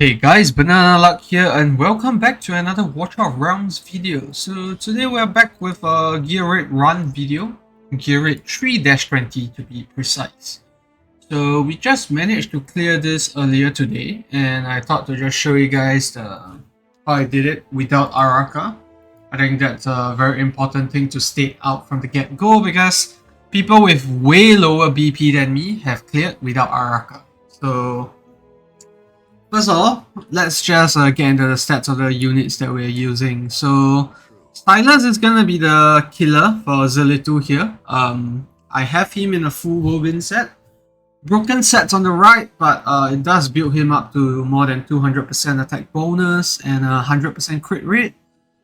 Hey guys, Banana Luck here and welcome back to another Watch of Realms video. So today we're back with a Gear run video, GR3-20 to be precise. So we just managed to clear this earlier today and I thought to just show you guys how I did it without Aracha. I think that's a very important thing to state out from the get-go because people with way lower BP than me have cleared without Aracha. So first of all, let's just get into the stats of the units that we're using. So, Stylus is gonna be the killer for Zelitu here. I have him in a full whirlwind set. Broken sets on the right, but it does build him up to more than 200% attack bonus and 100% crit rate.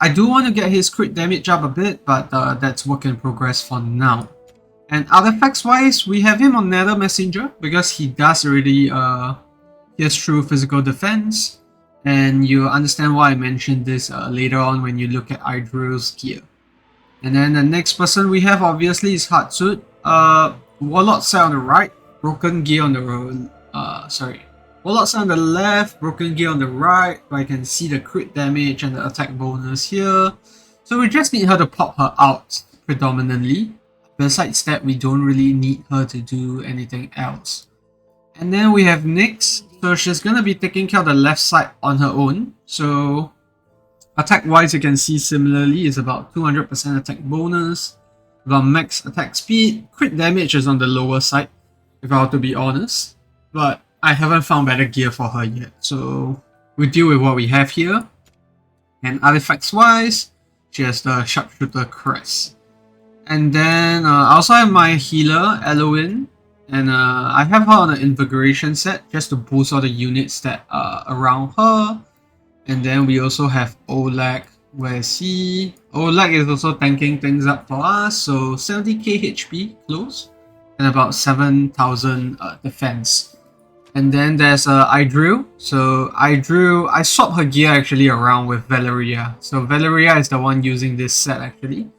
I do want to get his crit damage up a bit, but that's work in progress for now. And artifacts wise, we have him on Nether Messenger because he does already pierce through physical defense, and you understand why I mentioned this later on when you look at Idril's gear. And then the next person we have obviously is Hatsutt. Warlord set on the right, broken gear on the Warlord set on the left, broken gear on the right. I can see the crit damage and the attack bonus here. So we just need her to pop her out predominantly. Besides that, we don't really need her to do anything else. And then we have Nyx. So she's gonna be taking care of the left side on her own. So attack wise, you can see similarly is about 200% attack bonus, about max attack speed. Crit damage is on the lower side, if I were to be honest. But I haven't found better gear for her yet. So we deal with what we have here. And artifacts wise, she has the sharpshooter crest. And then I also have my healer, Eloin. And I have her on an invigoration set just to boost all the units that are around her. And then we also have Oleg. Where is he? Oleg is also tanking things up for us. So 70k HP close and about 7,000 defense. And then there's Idril. So Idril, I swapped her gear actually around with Valeria. So Valeria is the one using this set actually.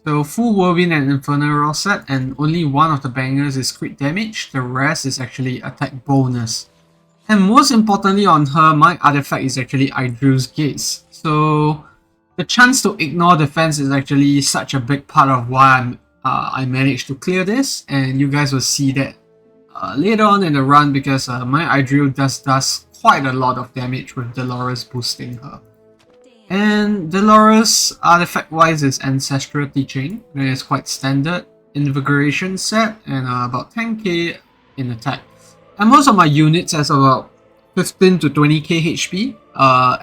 So full whirlwind and infernal set, and only one of the bangers is crit damage, the rest is actually attack bonus. And most importantly on her, my artifact is actually Idril's Gaze. So the chance to ignore defense is actually such a big part of why I managed to clear this, and you guys will see that later on in the run because my Idril does quite a lot of damage with Dolores boosting her. And Dolores artifact wise is Ancestral Teaching, that is quite standard, Invigoration set, and about 10k in attack. And most of my units has about 15 to 20k HP,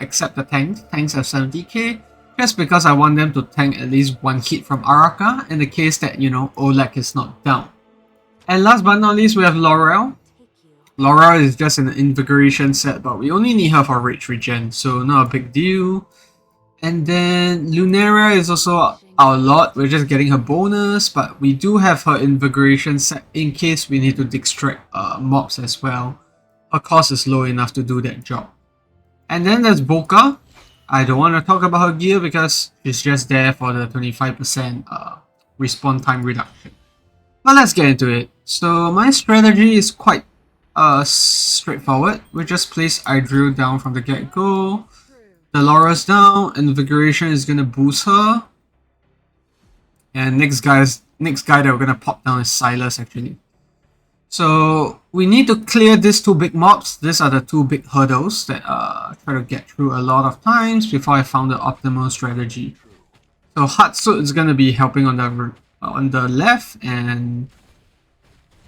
except the tanks. Tanks have 70k, just because I want them to tank at least one hit from Aracha in the case that, you know, Oleg is not down. And last but not least, we have Laurel. Laurel is just an Invigoration set, but we only need her for Rage Regen, so not a big deal. And then Lunaria is also our lot. We're just getting her bonus, but we do have her Invigoration set in case we need to distract mobs as well. Her cost is low enough to do that job. And then there's Boka. I don't want to talk about her gear because she's just there for the 25% respawn time reduction. But let's get into it. So my strategy is quite straightforward. We just place Idril down from the get-go. Dolores down, Invigoration is gonna boost her. And next guy that we're gonna pop down is Silas actually. So we need to clear these two big mobs. These are the two big hurdles that try to get through a lot of times before I found the optimal strategy. So Hatsutt is gonna be helping on the left, and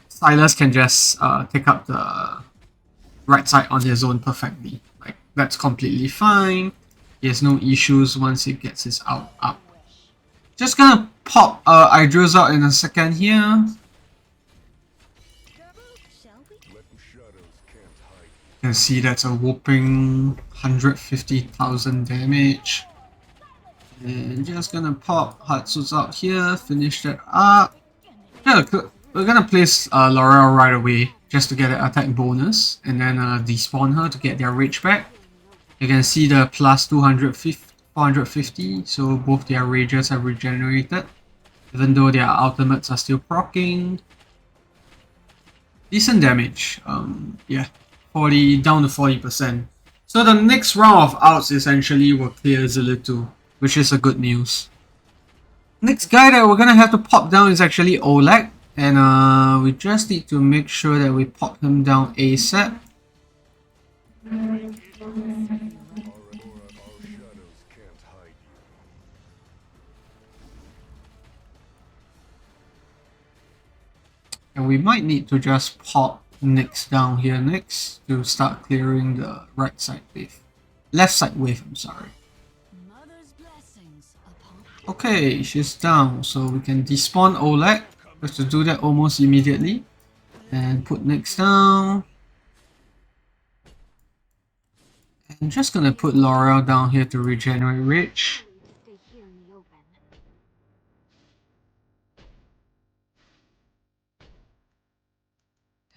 Silas can just take up the right side on his own perfectly. That's completely fine. He has no issues once he gets his out up. Just gonna pop Idril's out in a second here. You can see that's a whopping 150,000 damage. And just gonna pop Hatsutt out here, finish that up. Yeah, we're gonna place Laurel right away just to get an attack bonus, and then despawn her to get their rage back. You can see the plus 450, so both their rages have regenerated, even though their ultimates are still proccing. Decent damage, yeah, 40 down to 40%. So the next round of outs essentially will clear Zilitu, which is a good news. Next guy that we're gonna have to pop down is actually Oleg, and we just need to make sure that we pop him down ASAP. And we might need to just pop Nyx down here next to start clearing the right side wave. Left side wave, I'm sorry. Okay, she's down, so we can despawn Oleg. We have to do that almost immediately. And put Nyx down. And I'm just gonna put Laurel down here to regenerate Rage.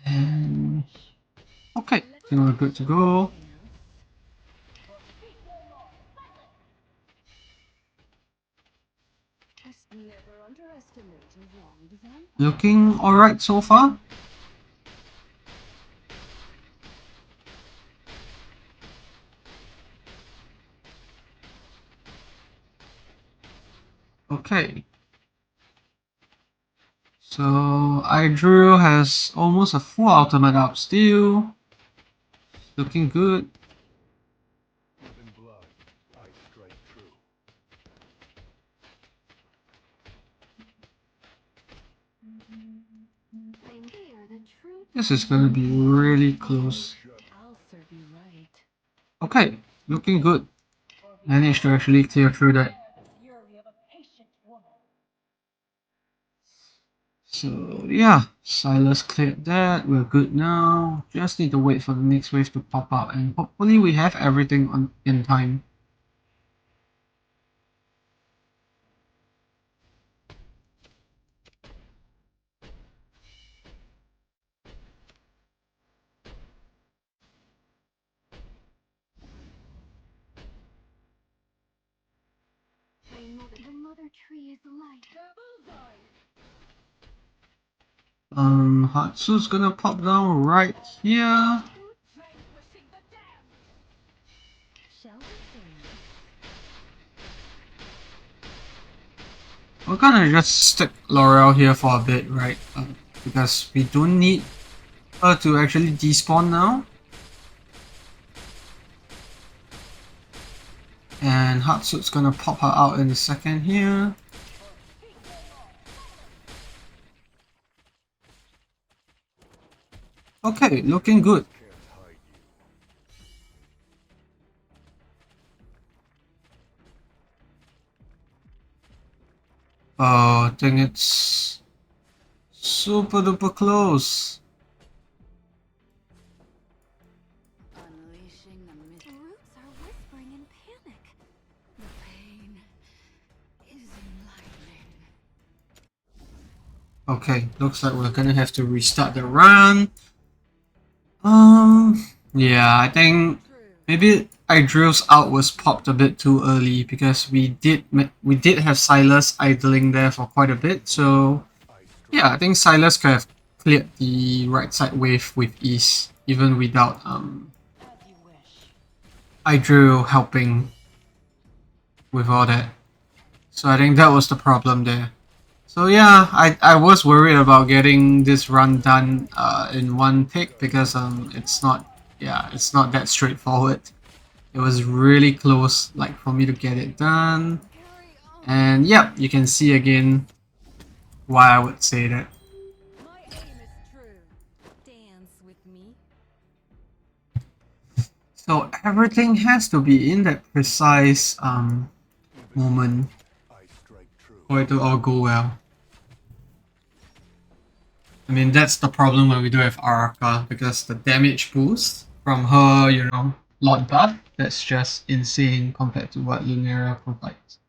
And okay, so we're good to go. Looking alright so far. Okay. So Idril has almost a full ultimate up still. Looking good. This is gonna be really close. Okay, looking good. Managed to actually clear through that. So yeah, Silas cleared that. We're good now. Just need to wait for the next wave to pop out, and hopefully we have everything on in time. Hatsutt's gonna pop down right here. We're gonna just stick Laurel here for a bit, right? Because we don't need her to actually despawn now. And Hatsutt's gonna pop her out in a second here. Okay, looking good. Oh, I think it's super duper close. Okay, looks like we're gonna have to restart the run. Yeah, I think maybe Idril's out was popped a bit too early because we did have Silas idling there for quite a bit. So yeah, I think Silas could have cleared the right side wave with ease, even without Idril helping with all that. So I think that was the problem there. So yeah, I was worried about getting this run done in one take because it's not it's not that straightforward. It was really close like for me to get it done. And yep, you can see again why I would say that. So everything has to be in that precise moment for it to all go well. I mean, that's the problem when we do have Aracha, because the damage boost from her, you know, Lord buff, that's just insane compared to what Lunaria provides.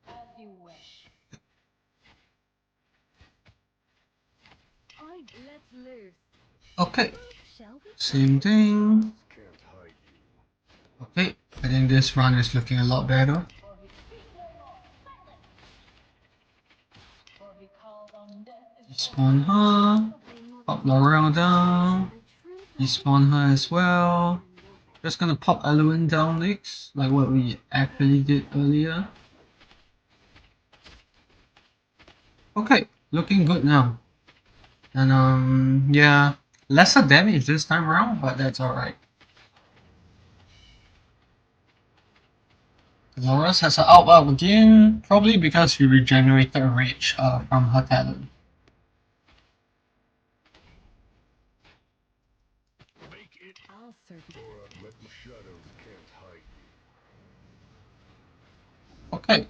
Okay, same thing. Okay, I think this run is looking a lot better. Despawn her, pop Laurel down, despawn her as well. Just gonna pop element down next, like what we actually did earlier. Okay, looking good now. And yeah, lesser damage this time around, but that's alright. Dolores has an out again, probably because she regenerated rage from her talent. Okay.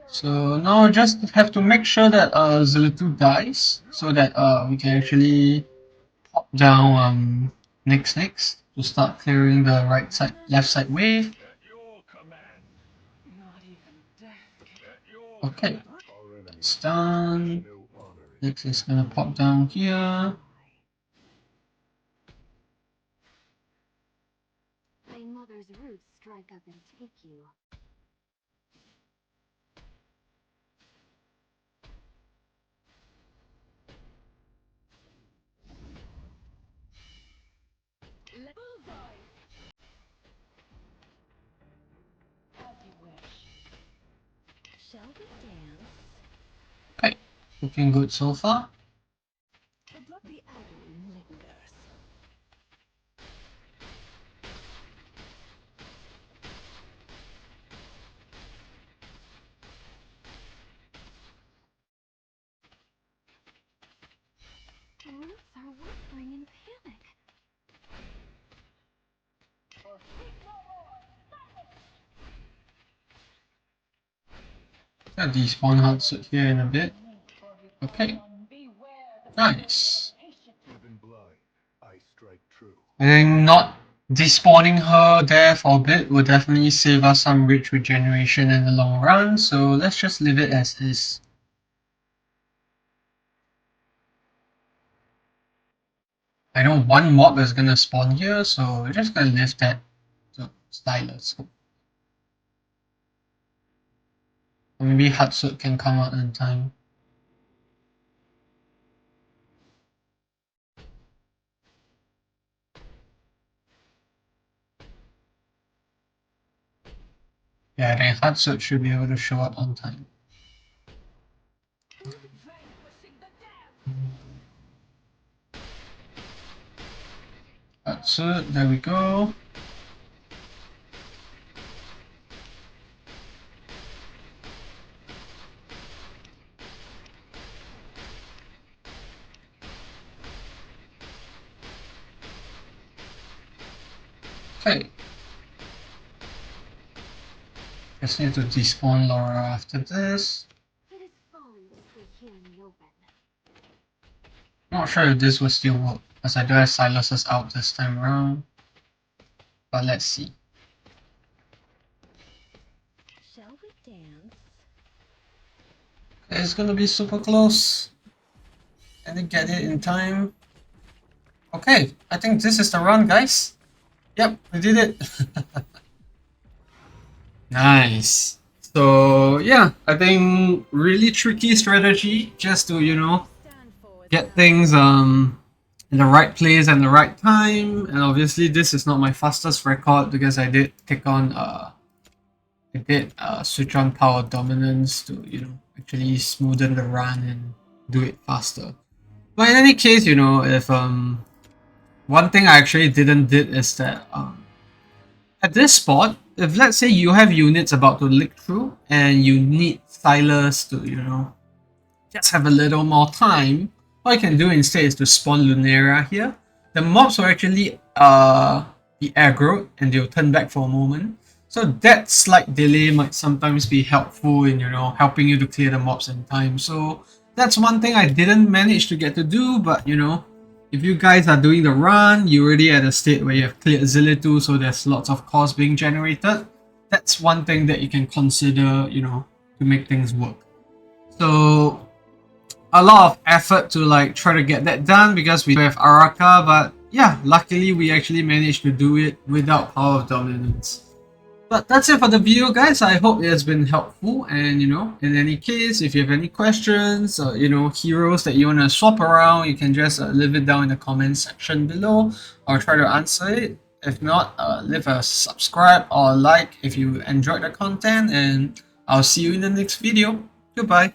So now just have to make sure that Zillitu dies so that we can actually pop down next to start clearing the right side left side wave. Okay. That's done. Next is gonna pop down here. My mother's roots strike up and take you. Shall we dance? Okay. Looking good so far. The agony lingers. The roots are whispering in panic. Gonna despawn Hatsutt here in a bit. Okay. Nice. I think not despawning her there for a bit will definitely save us some rich regeneration in the long run, so let's just leave it as is. I know one mob is gonna spawn here, so we're just gonna leave that to Stylus. Or maybe Hatsutt can come out in time. Yeah, then Hatsutt should be able to show up on time. Hatsutt, there we go. Okay. Just need to despawn Laura after this. It is fun to stay here in the open. Not sure if this will still work, as I do have Silas's out this time around. But let's see. Shall we dance? Okay, it's gonna be super close. Can they get it in time? Okay, I think this is the run, guys. Yep, we did it. Nice. So yeah, I think really tricky strategy just to, you know, get things in the right place and the right time. And obviously this is not my fastest record because I did take on switch on power dominance to, you know, actually smoothen the run and do it faster. But in any case, you know, if one thing I actually didn't did is that at this spot, if let's say you have units about to lick through and you need Stylus to, you know, just have a little more time, what you can do instead is to spawn Lunera here. The mobs will actually be aggroed and they'll turn back for a moment. So that slight delay might sometimes be helpful in, you know, helping you to clear the mobs in time. So that's one thing I didn't manage to get to do, but you know, if you guys are doing the run, you're already at a state where you have cleared Zillitu, so there's lots of cost being generated. That's one thing that you can consider, you know, to make things work. So a lot of effort to like try to get that done because we have Aracha, but yeah, luckily we actually managed to do it without Power of Dominance. But that's it for the video, guys. I hope it has been helpful, and you know, in any case, if you have any questions or you know, heroes that you want to swap around, you can just leave it down in the comment section below. I'll try to answer it. If not, leave a subscribe or like if you enjoyed the content, and I'll see you in the next video. Goodbye.